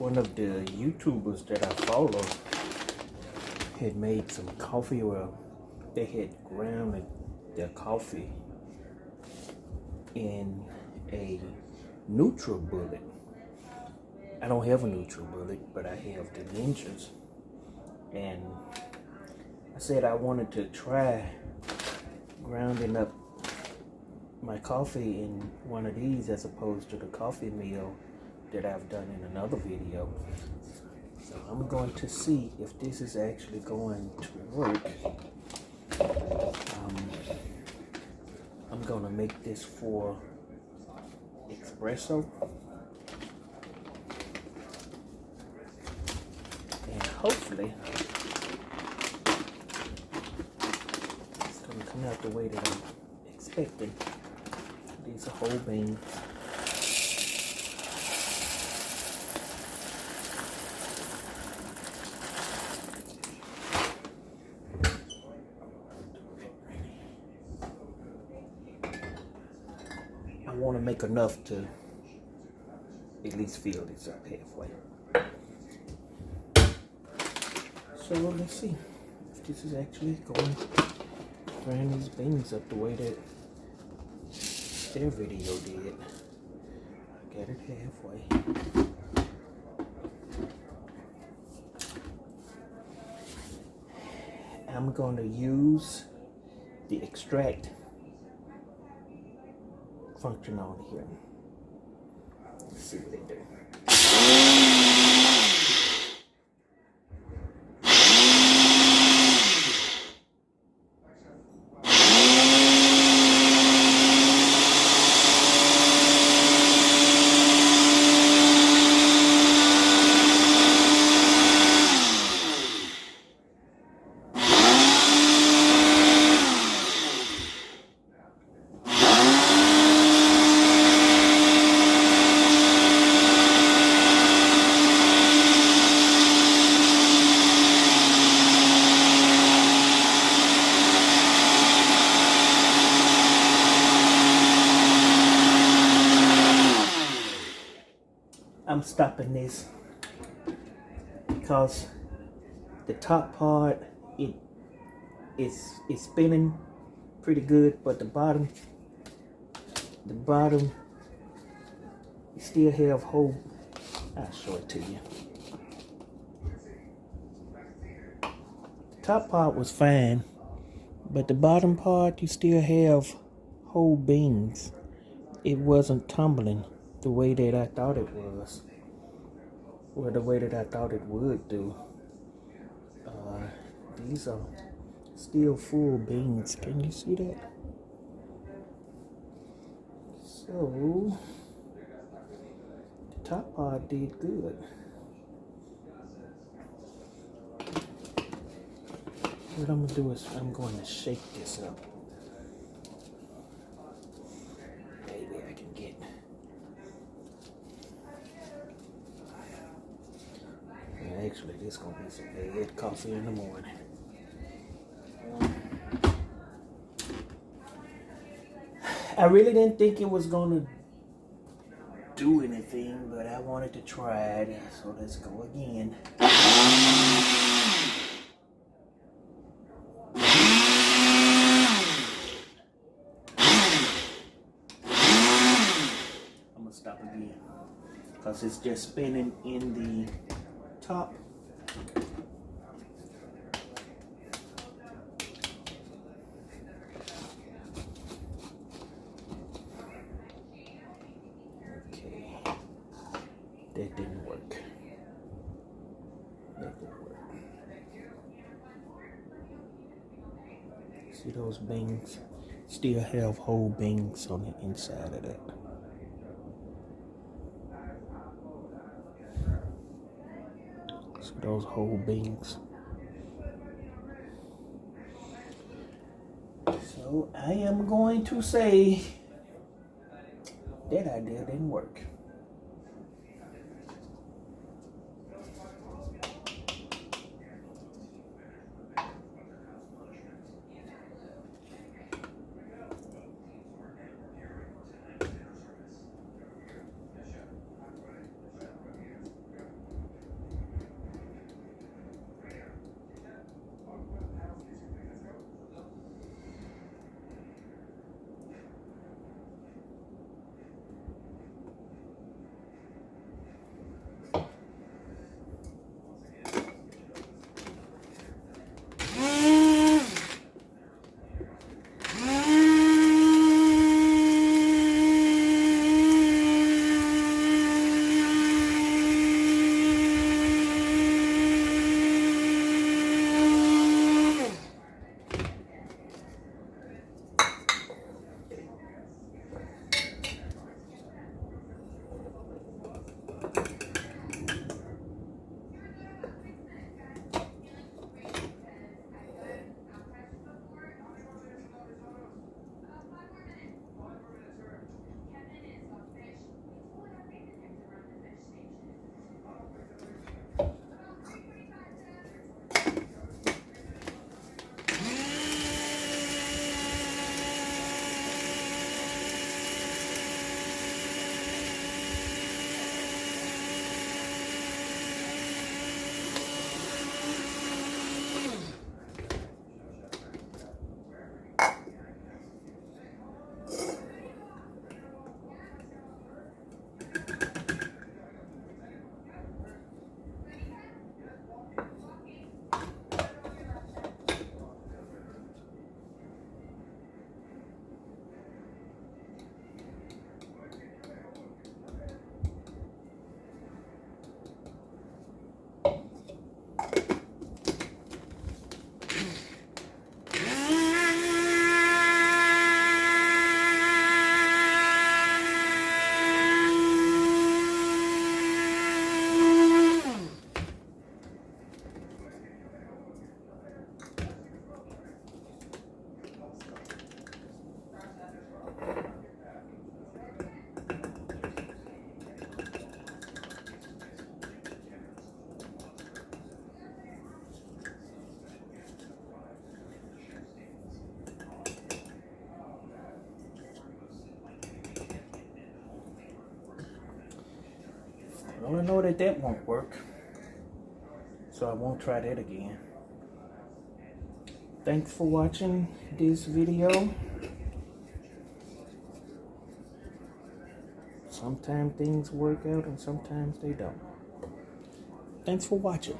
one of the YouTubers that I follow had made some coffee. Well, they had ground their coffee in a NutriBullet. I don't have a NutriBullet, but I have the Ninjas. And I said I wanted to try grounding up my coffee in one of these as opposed to the coffee mill that I've done in another video. So I'm going to see if this is actually going to work. I'm going to make this for espresso. And hopefully it's going to come out the way that I'm expecting. These are whole beans. I want to make enough to at least fill this up halfway. So let's see if this is actually going to grind these beans up the way that their video did. I got it halfway. I'm going to use the extract function on here. Let's see what they do. I'm stopping this because the top part it's spinning pretty good, but the bottom you still have whole. I'll show it to you. The top part was fine, but the bottom part you still have whole beans. It wasn't tumbling the way that I thought it was, or the way that I thought it would do. These are still full beans. Can you see that? So the top part did good. What I'm gonna do is I'm going to shake this up. Maybe I can get. Actually, this is gonna be some bad coffee in the morning. I really didn't think it was gonna do anything, but I wanted to try it, so let's go again. I'm gonna stop again because it's just spinning in the top. Okay, that didn't work. See those beans? Still have whole beans on the inside of that. So those whole beans. So I am going to say that idea didn't work. Well, I know that that won't work, so I won't try that again. Thanks for watching this video. Sometimes things work out and sometimes they don't. Thanks for watching.